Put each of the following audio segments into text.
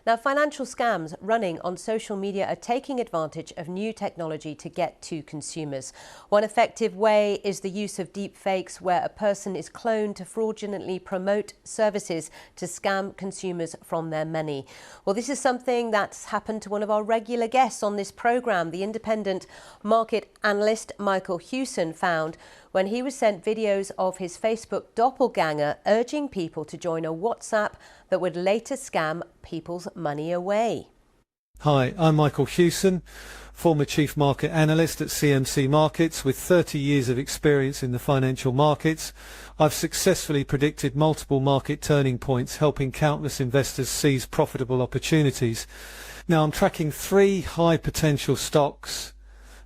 Now, financial scams running on social media are taking advantage of new technology to get to consumers. One effective way is the use of deep fakes, where a person is cloned to fraudulently promote services to scam consumers from their money. Well, this is something that's happened to one of our regular guests on this programme. The independent market analyst Michael Hewson found when he was sent videos of his Facebook doppelganger urging people to join a WhatsApp that would later scam people's money away. Hi, I'm Michael Hewson, former Chief Market Analyst at CMC Markets with 30 years of experience in the financial markets. I've successfully predicted multiple market turning points, helping countless investors seize profitable opportunities. Now I'm tracking 3 high potential stocks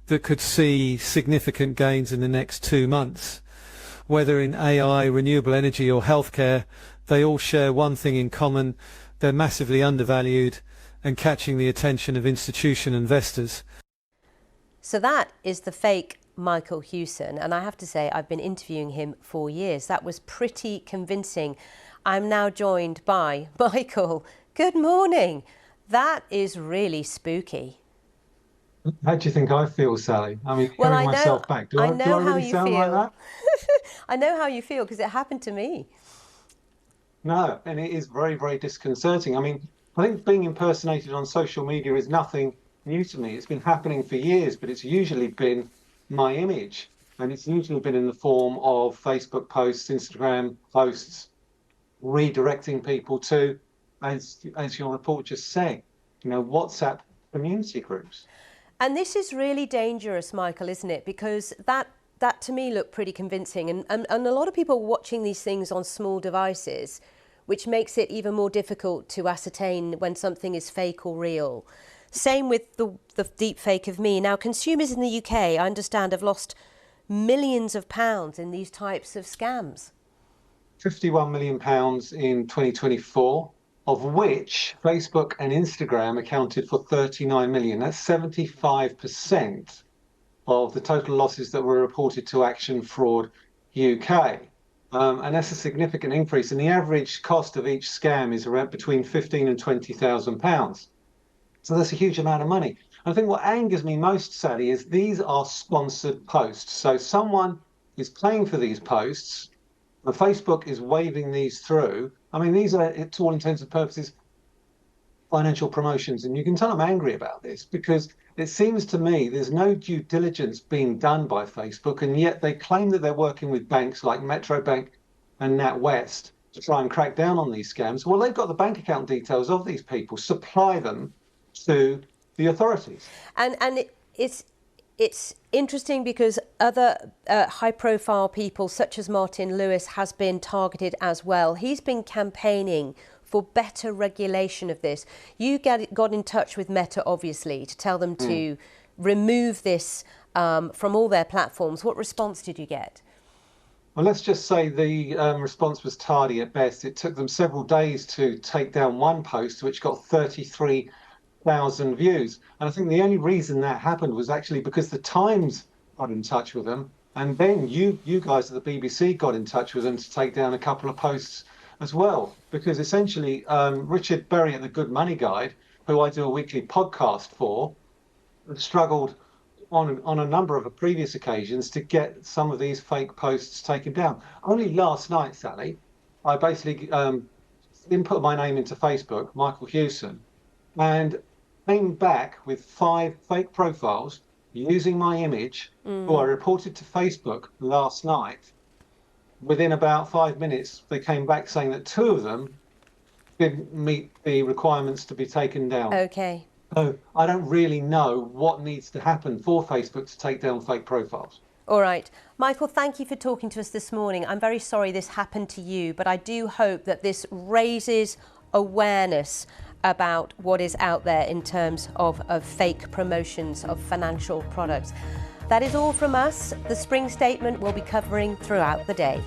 that could see significant gains in the next 2 months. Whether in AI, renewable energy or healthcare, they all share one thing in common: they're massively undervalued and catching the attention of institutional investors. So that is the fake Michael Hewson, and I have to say I've been interviewing him for years. That was pretty convincing. I'm now joined by Michael. Good morning. That is really spooky. How do you think I feel, Sally? I mean, hearing myself back. Do I really sound like that? I know how you feel because it happened to me. No, and it is very, very disconcerting. I mean, I think being impersonated on social media is nothing new to me. It's been happening for years, but it's usually been my image. And it's usually been in the form of Facebook posts, Instagram posts, redirecting people to, as your report just said, WhatsApp community groups. And this is really dangerous, Michael, isn't it? Because that to me looked pretty convincing. And a lot of people watching these things on small devices, which makes it even more difficult to ascertain when something is fake or real. Same with the deep fake of me. Now, consumers in the UK, I understand, have lost millions of pounds in these types of scams. £51 million in 2024. Of which Facebook and Instagram accounted for 39 million. That's 75% of the total losses that were reported to Action Fraud UK. And that's a significant increase. And the average cost of each scam is around between £15,000 and £20,000. So that's a huge amount of money. I think what angers me most, Sally, is these are sponsored posts. So someone is paying for these posts, and Facebook is waving these through. I mean, these are, to all intents and purposes, financial promotions. And you can tell I'm angry about this because it seems to me there's no due diligence being done by Facebook, and yet they claim that they're working with banks like Metro Bank and NatWest to try and crack down on these scams. Well, they've got the bank account details of these people. Supply them to the authorities. And it's interesting because other high-profile people, such as Martin Lewis, has been targeted as well. He's been campaigning for better regulation of this. You got in touch with Meta, obviously, to tell them to remove this from all their platforms. What response did you get? Well, let's just say the response was tardy at best. It took them several days to take down one post, which got 33,000 views. And I think the only reason that happened was actually because the Times got in touch with them, and then you guys at the BBC got in touch with them to take down a couple of posts as well. Because essentially, Richard Berry at the Good Money Guide, who I do a weekly podcast for, struggled on a number of previous occasions to get some of these fake posts taken down. Only last night, Sally, I basically input my name into Facebook, Michael Hewson, and came back with 5 fake profiles using my image, who I reported to Facebook last night. Within about 5 minutes, they came back saying that 2 of them didn't meet the requirements to be taken down. Okay. So I don't really know what needs to happen for Facebook to take down fake profiles. All right. Michael, thank you for talking to us this morning. I'm very sorry this happened to you, but I do hope that this raises awareness about what is out there in terms of fake promotions of financial products. That is all from us. The Spring Statement will be covering throughout the day.